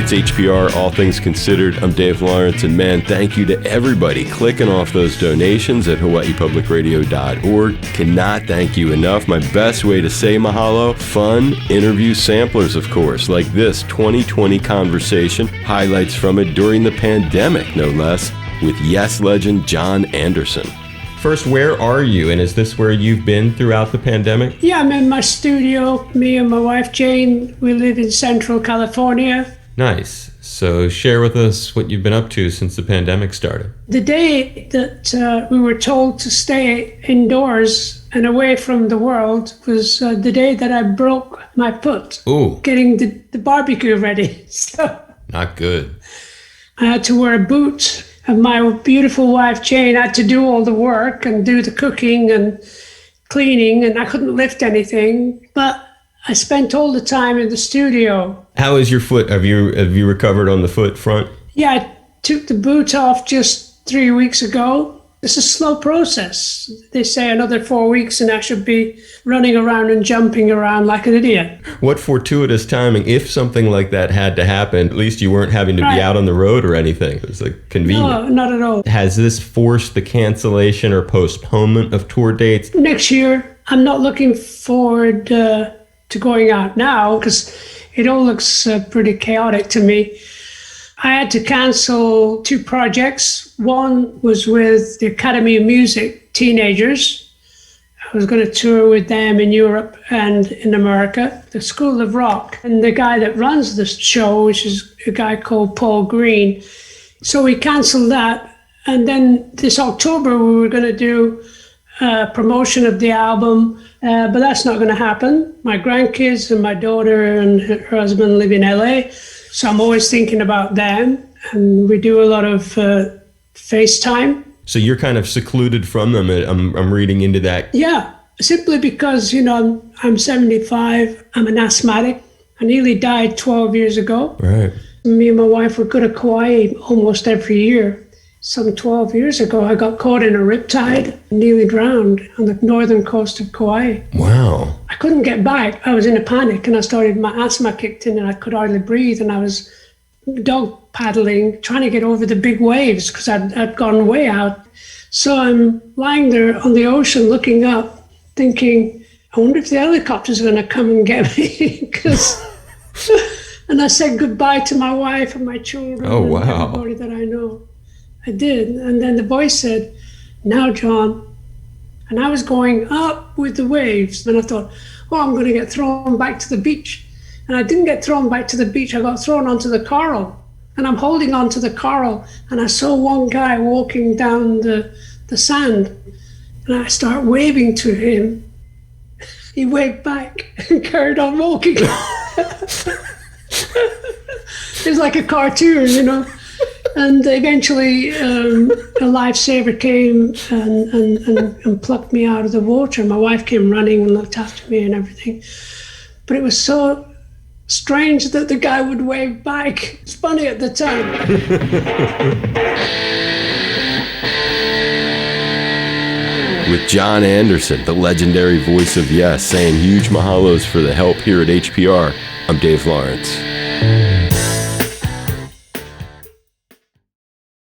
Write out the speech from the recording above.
It's HPR, All Things Considered. I'm Dave Lawrence, and man, thank you to everybody clicking off those donations at hawaiipublicradio.org. Cannot thank you enough. My best way to say mahalo, fun interview samplers, of course, like this 2020 conversation, highlights from it during the pandemic, no less, with Yes legend John Anderson. First, where are you, and is this where you've been throughout the pandemic? Yeah, I'm in my studio. Me and my wife Jane, we live in Central California. Nice. So share with us what you've been up to since the pandemic started. The day that we were told to stay indoors and away from the world was the day that I broke my foot. Ooh. Getting the barbecue ready. So Not good. I had to wear a boot. And my beautiful wife, Jane, had to do all the work and do the cooking and cleaning, and I couldn't lift anything. But I spent all the time in the studio. How is your foot? Have you recovered on the foot front? Yeah, I took the boot off just 3 weeks ago. It's a slow process. They say another 4 weeks and I should be running around and jumping around like an idiot. What fortuitous timing. If something like that had to happen, at least you weren't having to be out on the road or anything. It was like convenient. No, not at all. Has this forced the cancellation or postponement of tour dates? Next year, I'm not looking forward to going out now because it all looks pretty chaotic to me. I had to cancel 2 projects. One was with the Academy of Music teenagers. I was going to tour with them in Europe and in America, the School of Rock. And the guy that runs the show, which is a guy called Paul Green. So we canceled that. And then this October, we were going to do a promotion of the album, but that's not going to happen. My grandkids and my daughter and her husband live in LA. So I'm always thinking about them, and we do a lot of FaceTime. So you're kind of secluded from them. I'm reading into that. Yeah, simply because, I'm 75. I'm an asthmatic. I nearly died 12 years ago. Right. Me and my wife would go to Kauai almost every year. Some 12 years ago, I got caught in a riptide, nearly drowned on the northern coast of Kauai. Wow. I couldn't get back. I was in a panic, and my asthma kicked in and I could hardly breathe, and I was dog paddling, trying to get over the big waves because I'd gone way out. So I'm lying there on the ocean looking up, thinking, I wonder if the helicopter's going to come and get me. And I said goodbye to my wife and my children and everybody that I know. I did. And then the voice said, now, John. And I was going up with the waves. And I thought, I'm going to get thrown back to the beach. And I didn't get thrown back to the beach. I got thrown onto the coral. And I'm holding onto the coral. And I saw one guy walking down the sand. And I start waving to him. He waved back and carried on walking. It was like a cartoon, And eventually a lifesaver came and plucked me out of the water. My wife came running and looked after me and everything. But it was so strange that the guy would wave back. It's funny at the time. With John Anderson, the legendary voice of Yes, saying huge mahalos for the help here at HPR, I'm Dave Lawrence.